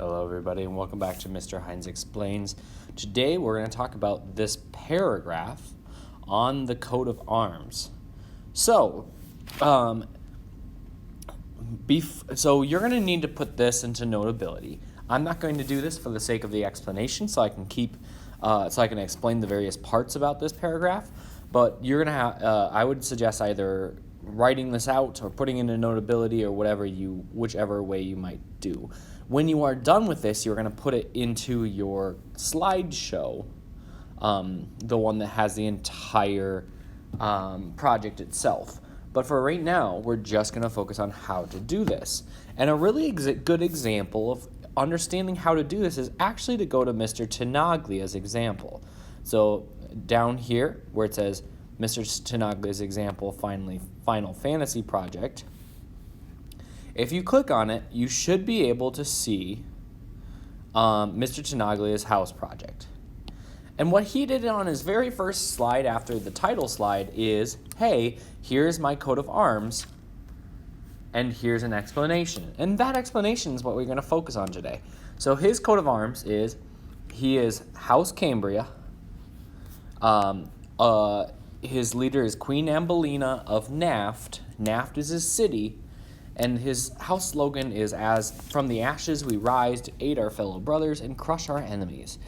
Hello everybody and welcome back to Mr. Heins Explains. Today we're going to talk about this paragraph on the coat of arms. So you're going to need to put this into Notability. I'm not going to do this for the sake of the explanation so I can explain the various parts about this paragraph, but you're going to I would suggest either writing this out or putting it in Notability or whichever way you might do. When you are done with this, you're going to put it into your slideshow, the one that has the entire project itself. But for right now, we're just going to focus on how to do this. And a really good example of understanding how to do this is actually to go to Mr. Tenaglia's example. So down here where it says Mr. Tenaglia's example Final Fantasy project, if you click on it, you should be able to see Mr. Tenaglia's house project. And what he did on his very first slide after the title slide is, hey, here's my coat of arms, and here's an explanation. And that explanation is what we're going to focus on today. So his coat of arms is, he is House Cambria. His leader is Queen Ambelina of Naft. Naft is his city. And his house slogan is, as from the ashes we rise to aid our fellow brothers and crush our enemies.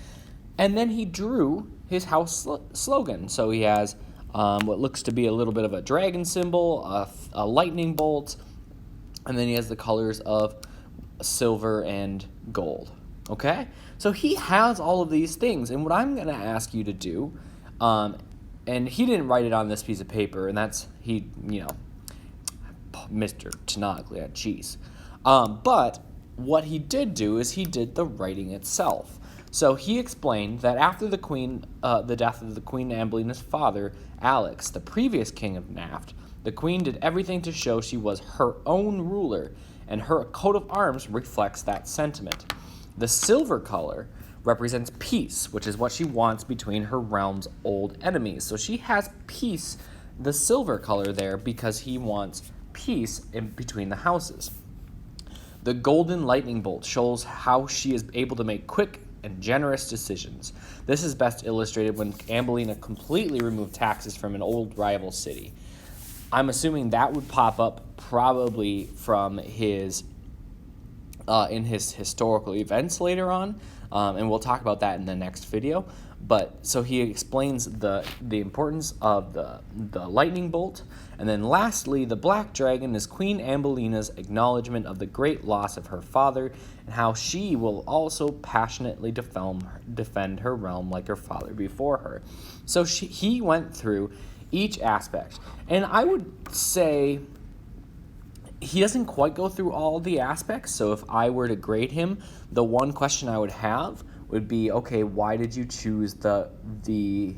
And then he drew his house slogan. So he has what looks to be a little bit of a dragon symbol, a lightning bolt, and then he has the colors of silver and gold. Okay? So he has all of these things. And what I'm going to ask you to do, and he didn't write it on this piece of paper, and that's, Mr. Tenaglia, jeez. But what he did do is he did the writing itself. So he explained that after the death of the Queen Ambelina's father, Alex, the previous king of Naft, the queen did everything to show she was her own ruler, and her coat of arms reflects that sentiment. The silver color represents peace, which is what she wants between her realm's old enemies. So she has peace, the silver color there, because he wants peace in between the houses. The golden lightning bolt shows how she is able to make quick and generous decisions. This is best illustrated when Ambelina completely removed taxes from an old rival city. I'm assuming that would pop up probably from his in his historical events later on, and we'll talk about that in the next video. But so he explains the importance of the lightning bolt, and then lastly, the black dragon is Queen Ambelina's acknowledgement of the great loss of her father, and how she will also passionately defend her realm like her father before her. So he went through each aspect, and I would say he doesn't quite go through all the aspects. So if I were to grade him, the one question I would have would be, okay, why did you choose the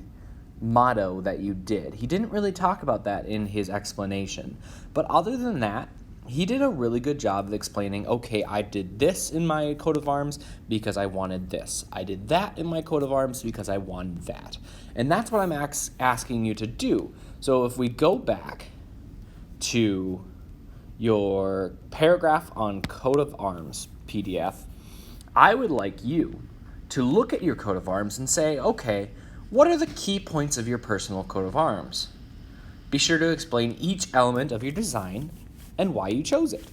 motto that you did? He didn't really talk about that in his explanation. But other than that, he did a really good job of explaining, okay, I did this in my coat of arms because I wanted this. I did that in my coat of arms because I wanted that. And that's what I'm asking you to do. So if we go back to your paragraph on coat of arms PDF, I would like you to look at your coat of arms and say, okay, what are the key points of your personal coat of arms? Be sure to explain each element of your design and why you chose it.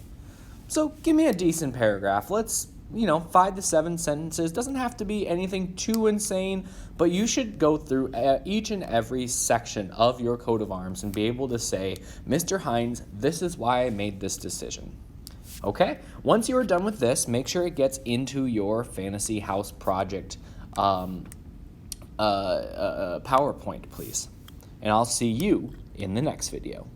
So give me a decent paragraph. Let's, 5 to 7 sentences. Doesn't have to be anything too insane, but you should go through each and every section of your coat of arms and be able to say, Mr. Heins, this is why I made this decision. Okay? Once you are done with this, make sure it gets into your fantasy house project PowerPoint, please. And I'll see you in the next video.